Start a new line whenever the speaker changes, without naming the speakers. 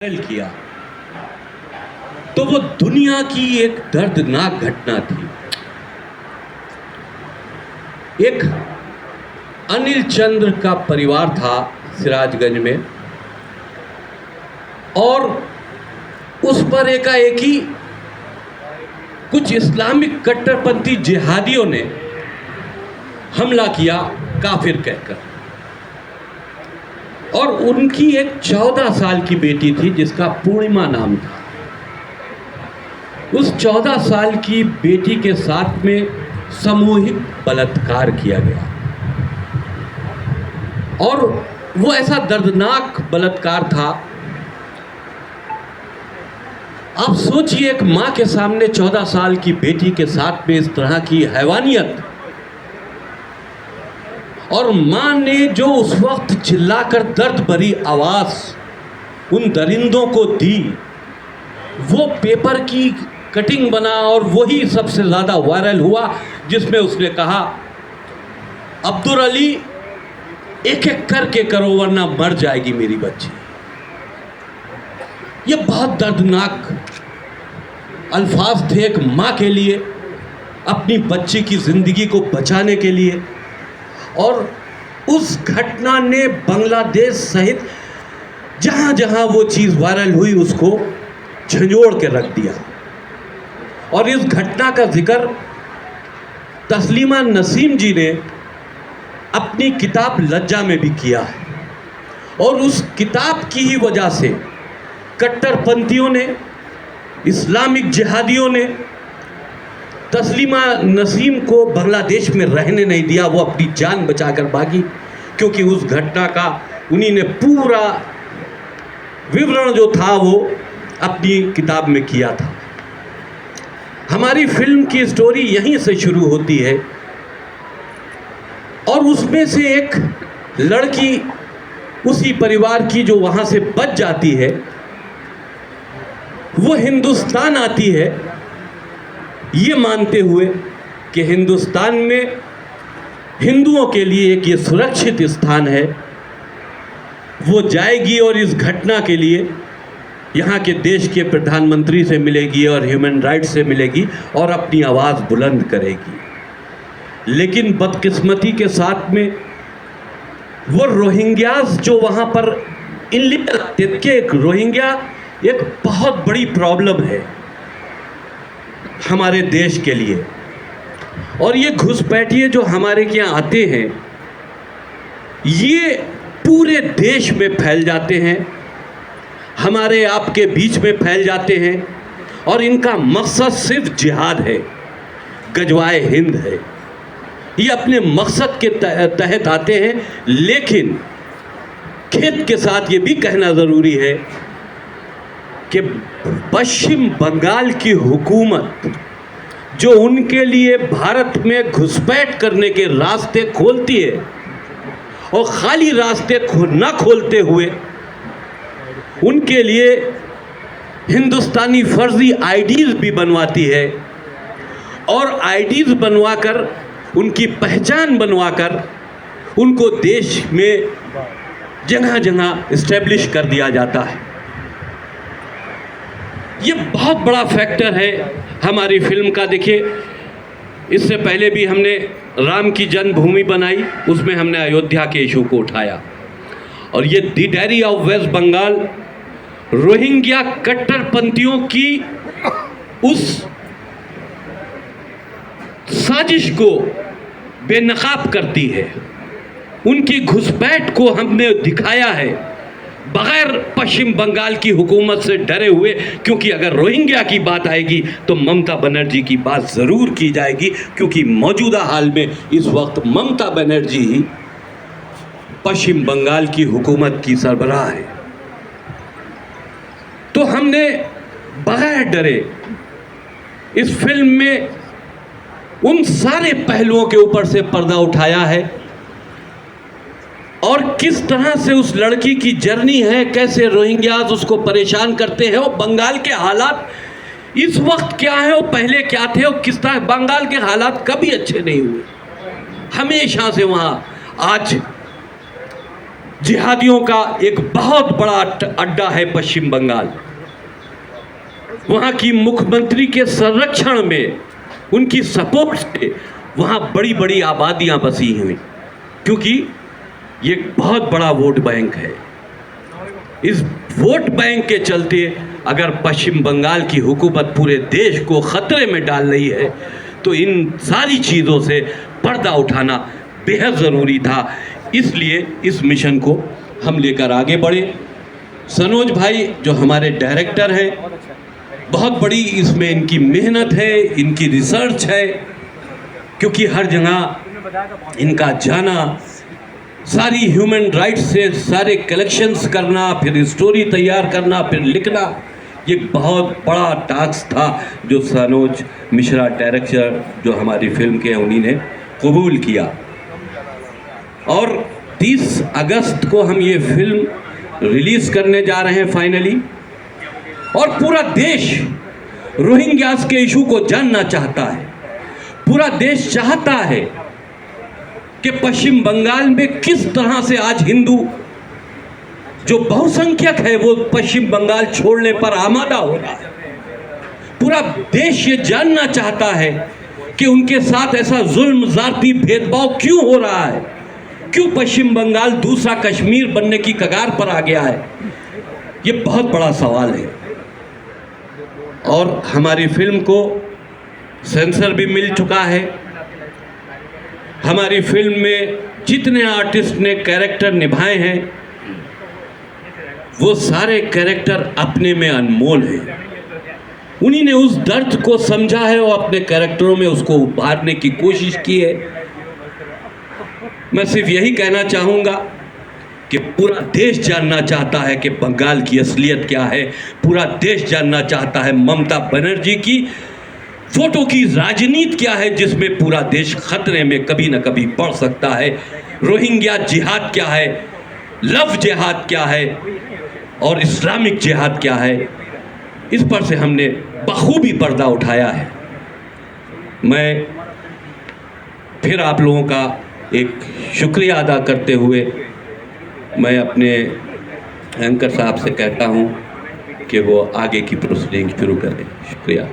किया तो वो दुनिया की एक दर्दनाक घटना थी। एक अनिल चंद्र का परिवार था सिराजगंज में और उस पर एकाएक ही कुछ इस्लामिक कट्टरपंथी जिहादियों ने हमला किया काफिर कहकर। और उनकी एक 14 साल की बेटी थी जिसका पूर्णिमा नाम था। उस 14 साल की बेटी के साथ में सामूहिक बलात्कार किया गया और वो ऐसा दर्दनाक बलात्कार था। आप सोचिए, एक मां के सामने 14 साल की बेटी के साथ में इस तरह की हैवानियत, और मां ने जो उस वक्त चिल्लाकर दर्द भरी आवाज उन दरिंदों को दी, वो पेपर की कटिंग बना और वही सबसे ज़्यादा वायरल हुआ, जिसमें उसने कहा, अब्दुल अली एक एक करके करो वरना मर जाएगी मेरी बच्ची। ये बहुत दर्दनाक अल्फाज थे एक माँ के लिए, अपनी बच्ची की ज़िंदगी को बचाने के लिए। और उस घटना ने बांग्लादेश सहित जहाँ जहाँ वो चीज़ वायरल हुई उसको झंझोड़ के रख दिया। और इस घटना का जिक्र तस्लीमा नसीम जी ने अपनी किताब लज्जा में भी किया है। और उस किताब की ही वजह से कट्टरपंथियों ने, इस्लामिक जिहादियों ने तस्लीमा नसीम को बांग्लादेश में रहने नहीं दिया। वो अपनी जान बचाकर भागी, क्योंकि उस घटना का उन्हीं ने पूरा विवरण जो था वो अपनी किताब में किया था। हमारी फिल्म की स्टोरी यहीं से शुरू होती है और उसमें से एक लड़की उसी परिवार की जो वहाँ से बच जाती है, वो हिंदुस्तान आती है ये मानते हुए कि हिंदुस्तान में हिंदुओं के लिए एक ये सुरक्षित स्थान है। वो जाएगी और इस घटना के लिए यहाँ के देश के प्रधानमंत्री से मिलेगी और ह्यूमन राइट्स से मिलेगी और अपनी आवाज़ बुलंद करेगी। लेकिन बदकिस्मती के साथ में वो रोहिंग्यास जो वहाँ पर इनलीगल आते थे, एक रोहिंग्या एक बहुत बड़ी प्रॉब्लम है हमारे देश के लिए। और ये घुसपैठिए जो हमारे यहाँ आते हैं, ये पूरे देश में फैल जाते हैं, हमारे आपके बीच में फैल जाते हैं और इनका मकसद सिर्फ जिहाद है, गजवाए हिंद है। ये अपने मकसद के तहत आते हैं। लेकिन खेद के साथ ये भी कहना ज़रूरी है कि पश्चिम बंगाल की हुकूमत जो उनके लिए भारत में घुसपैठ करने के रास्ते खोलती है और खाली रास्ते न खोलते हुए उनके लिए हिंदुस्तानी फर्जी आईडीज़ भी बनवाती है और आईडीज़ बनवाकर, उनकी पहचान बनवाकर उनको देश में जगह जगह इस्टेब्लिश कर दिया जाता है। ये बहुत बड़ा फैक्टर है हमारी फिल्म का। देखिए, इससे पहले भी हमने राम की जन्मभूमि बनाई, उसमें हमने अयोध्या के इशू को उठाया। और ये the diary of West Bengal Rohingya कट्टरपंथियों की उस साजिश को बेनकाब करती है। उनकी घुसपैठ को हमने दिखाया है बगैर पश्चिम बंगाल की हुकूमत से डरे हुए, क्योंकि अगर रोहिंग्या की बात आएगी तो ममता बनर्जी की बात ज़रूर की जाएगी, क्योंकि मौजूदा हाल में इस वक्त ममता बनर्जी ही पश्चिम बंगाल की हुकूमत की सरबराह है। तो हमने बगैर डरे इस फिल्म में उन सारे पहलुओं के ऊपर से पर्दा उठाया है और किस तरह से उस लड़की की जर्नी है, कैसे रोहिंग्यास उसको परेशान करते हैं और बंगाल के हालात इस वक्त क्या है और पहले क्या थे और किस तरह बंगाल के हालात कभी अच्छे नहीं हुए। हमेशा से वहाँ आज जिहादियों का एक बहुत बड़ा अड्डा है पश्चिम बंगाल। वहाँ की मुख्यमंत्री के संरक्षण में, उनकी सपोर्ट से वहाँ बड़ी बड़ी आबादियाँ बसी हुई, क्योंकि ये बहुत बड़ा वोट बैंक है। इस वोट बैंक के चलते अगर पश्चिम बंगाल की हुकूमत पूरे देश को खतरे में डाल रही है तो इन सारी चीज़ों से पर्दा उठाना बेहद ज़रूरी था। इसलिए इस मिशन को हम लेकर आगे बढ़े। सनोज भाई जो हमारे डायरेक्टर हैं, बहुत बड़ी इसमें इनकी मेहनत है, इनकी रिसर्च है, क्योंकि हर जगह इनका जाना, सारी ह्यूमन राइट्स से सारे कलेक्शंस करना, फिर स्टोरी तैयार करना, फिर लिखना, ये बहुत बड़ा टास्क था जो सनोज मिश्रा डायरेक्टर जो हमारी फिल्म के उन्हीं ने कबूल किया। और 30 अगस्त को हम ये फिल्म रिलीज़ करने जा रहे हैं फाइनली। और पूरा देश रोहिंग्यास के इशू को जानना चाहता है। पूरा देश चाहता है कि पश्चिम बंगाल में किस तरह से आज हिंदू जो बहुसंख्यक है वो पश्चिम बंगाल छोड़ने पर आमादा हो रहा है। पूरा देश ये जानना चाहता है कि उनके साथ ऐसा जुल्म, जाति भेदभाव क्यों हो रहा है, क्यों पश्चिम बंगाल दूसरा कश्मीर बनने की कगार पर आ गया है। ये बहुत बड़ा सवाल है। और हमारी फिल्म को सेंसर भी मिल चुका है। हमारी फिल्म में जितने आर्टिस्ट ने कैरेक्टर निभाए हैं वो सारे कैरेक्टर अपने में अनमोल हैं। उन्हीं ने उस दर्द को समझा है और अपने कैरेक्टरों में उसको उभारने की कोशिश की है। मैं सिर्फ यही कहना चाहूँगा कि पूरा देश जानना चाहता है कि बंगाल की असलियत क्या है। पूरा देश जानना चाहता है ममता बनर्जी की फोटो की राजनीति क्या है, जिसमें पूरा देश खतरे में कभी न कभी पड़ सकता है। रोहिंग्या जिहाद क्या है, लव जिहाद क्या है और इस्लामिक जिहाद क्या है, इस पर से हमने बखूबी पर्दा उठाया है। मैं फिर आप लोगों का एक शुक्रिया अदा करते हुए मैं अपने एंकर साहब से कहता हूं कि वो आगे की प्रोसीडिंग शुरू करें। शुक्रिया।